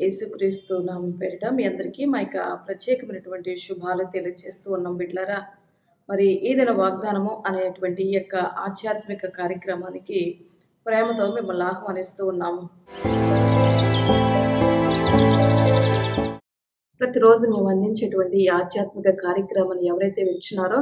యేసుక్రీస్తు నామం పేరిట మీ అందరికీ మా యొక్క ప్రత్యేకమైనటువంటి శుభాలు తెలియజేస్తూ ఉన్నాం బిడ్డలారా. మరి ఈ దిన వాగ్దానము అనేటువంటి ఈ యొక్క ఆధ్యాత్మిక కార్యక్రమానికి ప్రేమతో మిమ్మల్ని ఆహ్వానిస్తూ ఉన్నాము. ప్రతిరోజు మేము అందించేటువంటి ఈ ఆధ్యాత్మిక కార్యక్రమాన్ని ఎవరైతే వింటున్నారో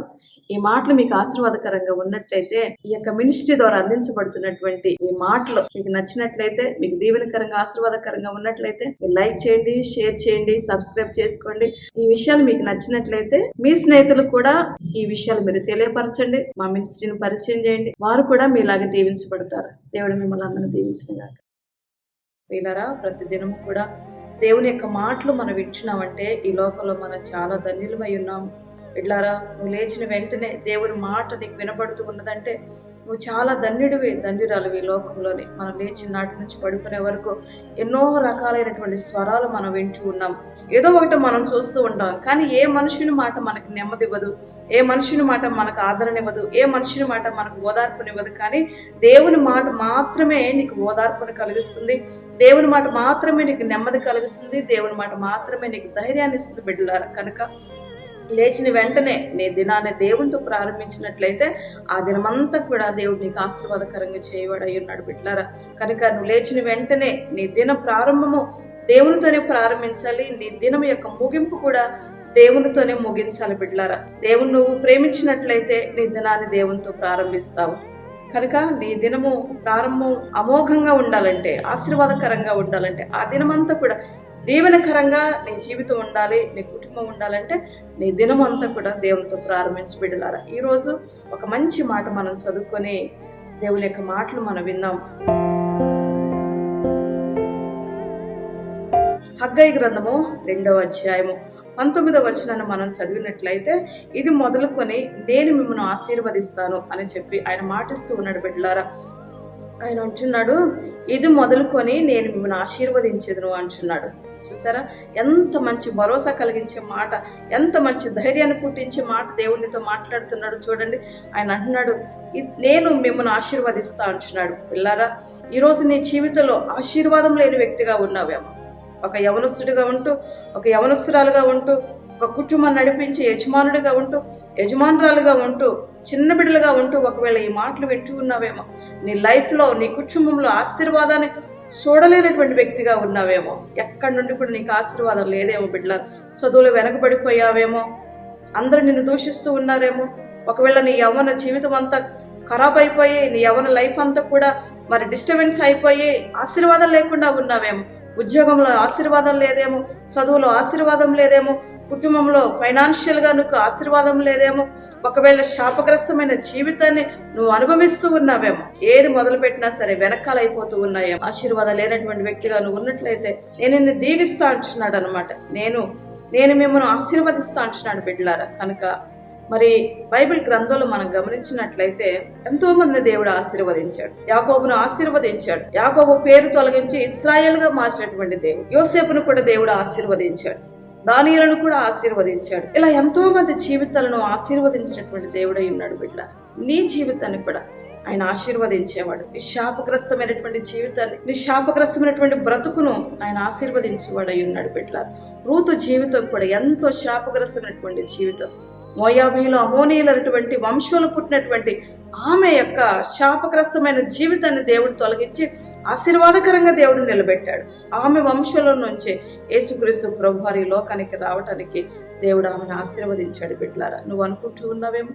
ఈ మాటలు మీకు ఆశీర్వాదకరంగా ఉన్నట్లయితే, ఈ యొక్క మినిస్ట్రీ ద్వారా అందించబడుతున్నటువంటి ఈ మాటలు మీకు నచ్చినట్లయితే, మీకు దీవెనకరంగా ఆశీర్వాదకరంగా ఉన్నట్లయితే మీరు లైక్ చేయండి, షేర్ చేయండి, సబ్స్క్రైబ్ చేసుకోండి. ఈ విషయాలు మీకు నచ్చినట్లయితే మీ స్నేహితులకు కూడా ఈ విషయాలు మీరు తెలియపరచండి. మా మినిస్ట్రీని పరిచయం చేయండి, వారు కూడా మీలాగా దీవించబడతారు. దేవుడు మిమ్మల్ని అందరినీ దీవించినగాక. వీళ్ళరా ప్రతి దినము కూడా దేవుని యొక్క మాటలు మనం వింటున్నామంటే ఈ లోకంలో మనం చాలా ధన్యులమై ఉన్నాం. ఇట్లారా నువ్వు లేచిన వెంటనే దేవుని మాట నీకు వినబడుతూ ఉన్నదంటే నువ్వు చాలా ధన్యురాలు ఈ లోకంలోని. మనం లేచిన నాటి నుంచి పడుకునే వరకు ఎన్నో రకాలైనటువంటి స్వరాలు మనం వింటూ ఉన్నాం. ఏదో ఒకటి మనం చూస్తూ ఉంటాం, కానీ ఏ మనుషుని మాట మనకు నెమ్మది ఇవ్వదు, ఏ మనుషుని మాట మనకు ఆదరణ ఇవ్వదు, ఏ మనుషుని మాట మనకు ఓదార్పునివ్వదు. కానీ దేవుని మాట మాత్రమే నీకు ఓదార్పును కలిగిస్తుంది, దేవుని మాట మాత్రమే నీకు నెమ్మది కలిగిస్తుంది, దేవుని మాట మాత్రమే నీకు ధైర్యాన్ని ఇస్తుంది బిడ్డలారా. కనుక లేచిన వెంటనే నీ దినాన్ని దేవునితో ప్రారంభించినట్లయితే ఆ దినమంతా కూడా దేవుడు నీకు ఆశీర్వాదకరంగా చేయవాడై ఉన్నాడు బిడ్డలారా. కనుక నువ్వు లేచిన వెంటనే నీ దిన ప్రారంభము దేవునితోనే ప్రారంభించాలి, నీ దినం యొక్క ముగింపు కూడా దేవునితోనే ముగించాలి బిడ్డలారా. దేవుని నువ్వు ప్రేమించినట్లయితే నీ దినాన్ని దేవునితో ప్రారంభిస్తావు. కనుక నీ దినము ప్రారంభం అమోఘంగా ఉండాలంటే, ఆశీర్వాదకరంగా ఉండాలంటే, ఆ దినమంతా కూడా దీవెనకరంగా నీ జీవితం ఉండాలి, నీ కుటుంబం ఉండాలంటే నీ దినం అంతా కూడా దేవునితో ప్రారంభించి బిడ్డలారా. ఈరోజు ఒక మంచి మాట మనం చదువుకొని దేవుని యొక్క మాటలు మనం విందాం. హగ్గయి గ్రంథము 2వ అధ్యాయము 19వ వచనాన్ని మనం చదివినట్లయితే, ఇది మొదలుకొని నేను మిమ్మల్ని ఆశీర్వదిస్తాను అని చెప్పి ఆయన మాటిస్తూ ఉన్నాడు బిడ్డలారా. ఆయన అంటున్నాడు, ఇది మొదలుకొని నేను మిమ్మల్ని ఆశీర్వదించేదను అంటున్నాడు. చూసారా, ఎంత మంచి భరోసా కలిగించే మాట, ఎంత మంచి ధైర్యాన్ని పుట్టించే మాట దేవునితో మాట్లాడుతున్నాడు చూడండి. ఆయన అంటున్నాడు, నేను మిమ్మల్ని ఆశీర్వదిస్తా అంటున్నాడు. పిల్లారా, ఈరోజు నీ జీవితంలో ఆశీర్వాదం లేని వ్యక్తిగా ఉన్నావేమో, ఒక యవనస్తుడిగా ఉంటూ, ఒక యవనస్తురాలుగా ఉంటూ, ఒక కుటుంబాన్ని నడిపించి యజమానుడిగా ఉంటూ, యజమానురాలుగా ఉంటూ, చిన్న బిడ్డలుగా ఉంటూ ఒకవేళ ఈ మాటలు వింటూ ఉన్నావేమో, నీ లైఫ్లో నీ కుటుంబంలో ఆశీర్వాదాన్ని చూడలేనటువంటి వ్యక్తిగా ఉన్నావేమో, ఎక్కడి నుండి కూడా నీకు ఆశీర్వాదం లేదేమో బిడ్డల. చదువులు వెనకబడిపోయావేమో, అందరూ నిన్ను దూషిస్తూ ఉన్నారేమో, ఒకవేళ నీ యవ్వన జీవితం అంతా ఖరాబ్ అయిపోయి, నీ యవ్వన లైఫ్ అంతా కూడా మరి డిస్టర్బెన్స్ అయిపోయి ఆశీర్వాదం లేకుండా ఉన్నావేమో, ఉద్యోగంలో ఆశీర్వాదం లేదేమో, చదువులో ఆశీర్వాదం లేదేమో, కుటుంబంలో ఫైనాన్షియల్గా నీకు ఆశీర్వాదం లేదేమో, ఒకవేళ శాపగ్రస్తమైన జీవితాన్ని నువ్వు అనుభవిస్తూ ఉన్నావేమో, ఏది మొదలుపెట్టినా సరే వెనకాలైపోతూ ఉన్నాయేమో. ఆశీర్వాదం లేనటువంటి వ్యక్తిగా నువ్వు ఉన్నట్లయితే నేను నిన్ను దీవిస్తా అంటున్నాడు అనమాట. నేను మిమ్మల్ని ఆశీర్వదిస్తా అంటున్నాడు బిడ్డలారా. కనుక మరి బైబిల్ గ్రంథంలో మనం గమనించినట్లయితే ఎంతో మంది దేవుడు ఆశీర్వదించాడు. యాకోబును ఆశీర్వదించాడు. యాకోబు పేరు తొలగించి ఇశ్రాయేలుగా మార్చినటువంటి దేవుడు. యోసేపును కూడా దేవుడు ఆశీర్వదించాడు. దానియేలును కూడా ఆశీర్వదించాడు. ఇలా ఎంతో మంది జీవితాలను ఆశీర్వదించినటువంటి దేవుడై ఉన్నాడు బిడ్డ. నీ జీవితాన్ని కూడా ఆయన ఆశీర్వదించేవాడు. నీ శాపగ్రస్తమైనటువంటి జీవితాన్ని, నీ శాపగ్రస్తమైనటువంటి బ్రతుకును ఆయన ఆశీర్వదించేవాడు అయి ఉన్నాడు బిడ్డ. రూతు జీవితం కూడా ఎంతో శాపగ్రస్తమైనటువంటి జీవితం. మోయాబీలో అమోనీయులైనటువంటి వంశంలో పుట్టినటువంటి ఆమె యొక్క శాపగ్రస్తమైన జీవితాన్ని దేవుడు తొలగించి ఆశీర్వాదకరంగా దేవుడు నిలబెట్టాడు. ఆమె వంశంలో నుంచే యేసుక్రీస్తు ప్రభువారి లోకానికి రావటానికి దేవుడు ఆమెను ఆశీర్వదించాడు బిడ్డలారా. నువ్వు అనుకుంటూ ఉన్నావేమో,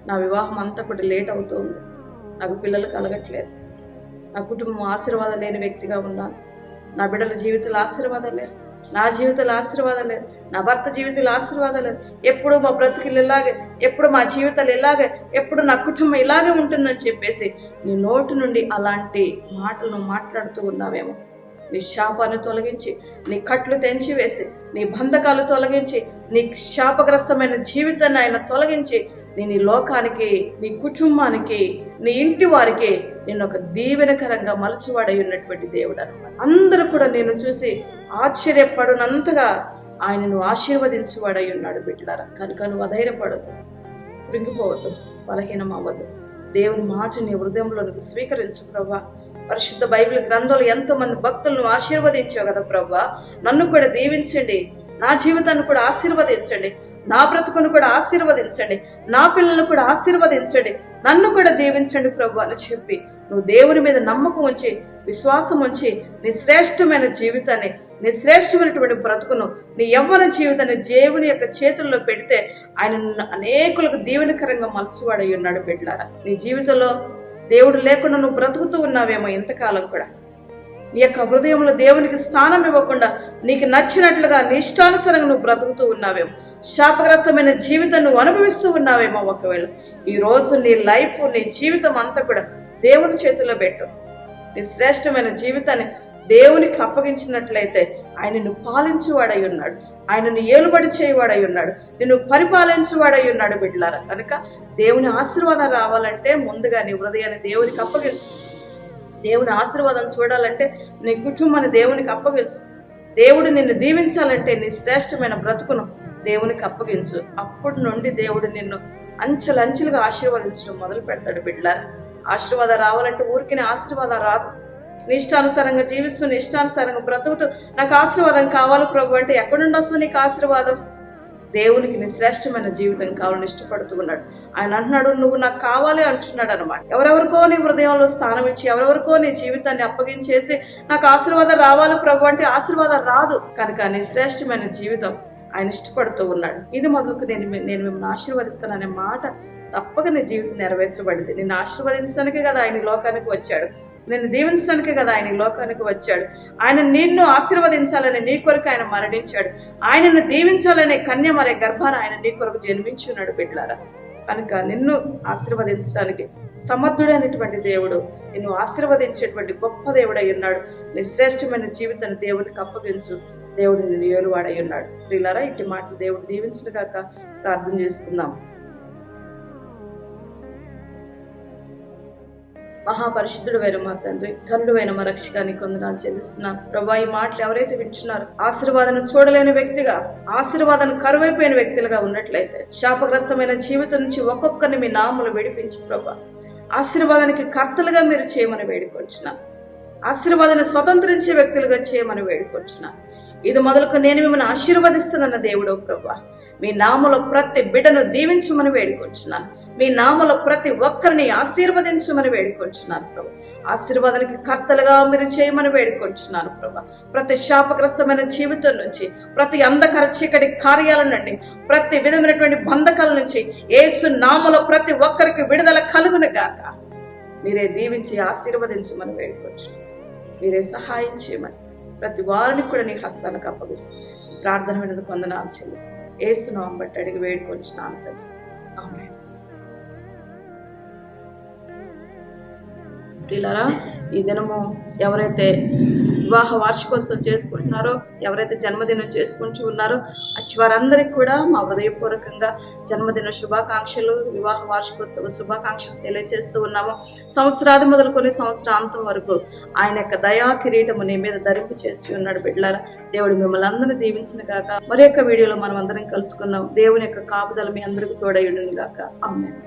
నా వివాహం అంతా కూడా లేట్ అవుతుంది, నాకు పిల్లలు కలగట్లేదు, నా కుటుంబం ఆశీర్వాదం లేని వ్యక్తిగా ఉన్నాను, నా బిడ్డల జీవితంలో ఆశీర్వాదం లేదు, నా జీవితంలో ఆశీర్వాదం లేదు, నా భర్త జీవితంలో ఆశీర్వాదం లేదు, ఎప్పుడు మా బ్రతుకులు ఇలాగే, ఎప్పుడు మా జీవితాలు ఇలాగే, ఎప్పుడు నా కుటుంబం ఇలాగే ఉంటుందని చెప్పేసి నీ నోటి నుండి అలాంటి మాటలను మాట్లాడుతూ ఉన్నావేమో, నీ శాపాన్ని తొలగించి, నీ కట్లు తెంచివేసి, నీ బంధకాలు తొలగించి, నీ శాపగ్రస్తమైన జీవితాన్ని ఆయన తొలగించి నీ లోకానికి, నీ కుటుంబానికి, నీ ఇంటి వారికి నేను ఒక దీవెనకరంగా మలచివాడై ఉన్నటువంటి దేవుడు అనమాట. అందరూ కూడా నేను చూసి ఆశ్చర్యపడునంతగా ఆయనను ఆశీర్వదించేవాడై ఉన్నాడు బిడ్డలారా. కనుక నువ్వు అధైర్యపడద్దు, కృంగిపోవద్దు, బలహీనం అవ్వద్దు. దేవుని మాట నీ హృదయంలో స్వీకరించు ప్రభా. పరిశుద్ధ బైబిల్ గ్రంథంలో ఎంతో మంది భక్తులను ఆశీర్వదించావు కదా ప్రభా, నన్ను కూడా దీవించండి, నా జీవితాన్ని కూడా ఆశీర్వదించండి, నా బ్రతుకును కూడా ఆశీర్వదించండి, నా పిల్లలను కూడా ఆశీర్వదించండి, నన్ను కూడా దీవించండి ప్రభు అని చెప్పి నువ్వు దేవుని మీద నమ్మకం ఉంచి విశ్వాసం ఉంచి నీ శ్రేష్టమైన జీవితాన్ని, నీ శ్రేష్టమైనటువంటి బ్రతుకును, నీ యవ్వన జీవితాన్ని దేవుని యొక్క చేతుల్లో పెడితే ఆయన అనేకులకు దీవెనకరంగా మలచువాడై ఉన్నాడు. బిడ్డలారా, నీ జీవితంలో దేవుడు లేకుండా నువ్వు బ్రతుకుతూ ఉన్నావేమో ఇంతకాలం కూడా. నీ యొక్క హృదయంలో దేవునికి స్థానం ఇవ్వకుండా నీకు నచ్చినట్లుగా నీ ఇష్టానుసారంగా నువ్వు బ్రతుకుతూ ఉన్నావేమో, శాపగ్రస్తమైన జీవితం నువ్వు అనుభవిస్తూ ఉన్నావేమో. ఒకవేళ ఈ రోజు నీ లైఫ్, నీ జీవితం అంతా కూడా దేవుని చేతుల్లో పెట్టు. నీ శ్రేష్టమైన జీవితాన్ని దేవునికి అప్పగించినట్లయితే ఆయన నిన్ను పాలించువాడై ఉన్నాడు, ఆయన నిన్ను ఏలుబడి చేయవాడై ఉన్నాడు, నిన్ను పరిపాలించువాడై ఉన్నాడు. బిడ్డలారా, కనుక దేవుని ఆశీర్వాదం రావాలంటే ముందుగా నీ హృదయాన్ని దేవునికి అప్పగించు. దేవుని ఆశీర్వాదం చూడాలంటే నీ కుటుంబాన్ని దేవునికి అప్పగించు. దేవుడు నిన్ను దీవించాలంటే నీ శ్రేష్టమైన బ్రతుకును దేవునికి అప్పగించు. అప్పటి నుండి దేవుడు నిన్ను అంచెలంచెలుగా ఆశీర్వదించడం మొదలు పెడతాడు. బిడ్డలారా, ఆశీర్వాదం రావాలంటే ఊరికినే ఆశీర్వాదం రాదు. నీ ఇష్టానుసారంగా జీవిస్తూ నీ ఇష్టానుసారంగా బ్రతుకుతూ నాకు ఆశీర్వాదం కావాలి ప్రభు అంటే ఎక్కడి నుండి వస్తుంది నీకు ఆశీర్వాదం? దేవునికి నీ శ్రేష్టమైన జీవితం కావాలని ఇష్టపడుతూ ఉన్నాడు. ఆయన అంటున్నాడు, నువ్వు నాకు కావాలి అంటున్నాడు అనమాట. ఎవరెవరికో నీ హృదయంలో స్థానం ఇచ్చి ఎవరెవరికో నీ జీవితాన్ని అప్పగించేసి నాకు ఆశీర్వాదం రావాలి ప్రభు అంటే ఆశీర్వాదం రాదు. కనుక నీ శ్రేష్టమైన జీవితం ఆయన ఇష్టపడుతూ ఉన్నాడు. ఇది మొదలుకు నేను మిమ్మల్ని ఆశీర్వదిస్తాననే మాట తప్పక నీ జీవితం నెరవేర్చబడింది. నిన్ను ఆశీర్వదించడానికే కదా ఆయన లోకానికి వచ్చాడు, నిన్ను దీవించడానికే కదా ఆయన లోకానికి వచ్చాడు. ఆయన నిన్ను ఆశీర్వదించాలని నీ కొరకు ఆయన మరణించాడు. ఆయనను దీవించాలనే కన్య మరే గర్భాన ఆయన నీ కొరకు జన్మించున్నాడు. బిడ్డలారా, కనుక నిన్ను ఆశీర్వదించడానికి సమర్థుడైనటువంటి దేవుడు, నిన్ను ఆశీర్వదించేటువంటి గొప్ప దేవుడై ఉన్నాడు. నీ శ్రేష్టమైన జీవితాన్ని దేవునికి అప్పగించు. దేవుడు నిన్ను ఏలువాడై ఉన్నాడు. ప్రియులారా, ఇట్టి మాటలు దేవుడు దీవించిన కాక ప్రార్థన చేసుకుందాం. మహాపరిశుద్ధుడైన మా తండ్రి, ఘనుడైన మా రక్షకానికి వందనాలు చెల్లిస్తున్నాను ప్రభా. ఈ మాటలు ఎవరైతే వింటున్నారో ఆశీర్వాదం చూడలేని వ్యక్తిగా, ఆశీర్వాదం కరువైపోయిన వ్యక్తులుగా ఉన్నట్లయితే శాపగ్రస్తమైన జీవితం నుంచి ఒక్కొక్కరిని మీ నామములు విడిపించి ప్రభా ఆశీర్వాదానికి కర్తలుగా మీరు చేయమని వేడుకొంచున్నాను. ఆశీర్వాదాన్ని స్వతంత్రించే వ్యక్తులుగా చేయమని వేడుకొంచున్నాను. ఇది మొదలుకు నేను మిమ్మల్ని ఆశీర్వదిస్తున్న దేవుడు ప్రభా, మీ నామలో ప్రతి బిడ్డను దీవించమని వేడుకొంచున్నాను. మీ నామలో ప్రతి ఒక్కరిని ఆశీర్వదించమని వేడుకొంచున్నాను ప్రభా. ఆశీర్వాదానికి కర్తలుగా మీరు చేయమని వేడుకొంచున్నాను ప్రభా. ప్రతి శాపగ్రస్తమైన జీవితం నుంచి, ప్రతి అంధకార చీకటి కార్యాల నుండి, ప్రతి విధమైనటువంటి బంధకాల నుంచి యేసు నామలో ప్రతి ఒక్కరికి విడుదల కలుగును గాక. మీరే దీవించి ఆశీర్వదించమని వేడుకొంచున్నాను. మీరే సహాయం చేయమని ప్రతి వారిని కూడా నీ హస్తాలకు అప్పగిస్తూ ప్రార్థన వినదు వందనాలు చెల్లిస్తాను. యేసు నామమున బట్టి అడిగి వేడుకొంచున్నాను తండ్రి, ఆమేన్. ప్రియులారా, ఈ దినము ఎవరైతే వివాహ వార్షికోత్సవం చేసుకుంటున్నారో, ఎవరైతే జన్మదినం చేసుకుంటూ ఉన్నారో వారందరికీ కూడా మా హృదయపూర్వకంగా జన్మదిన శుభాకాంక్షలు, వివాహ వార్షికోత్సవ శుభాకాంక్షలు తెలియజేస్తూ ఉన్నాము. సంవత్సరాది మొదలుకొని సంవత్సరాంతం వరకు ఆయన యొక్క దయా కిరీటము నీ మీద ధరింపు చేసి ఉన్నాడు. బిడ్డలారా, దేవుడు మిమ్మల్ని అందరినీ దీవించిన గాక. మరి యొక్క వీడియోలో మనం అందరం కలుసుకుందాం. దేవుని యొక్క కాపుదల మీ అందరికీ తోడయుడును గాక. ఆమేన్.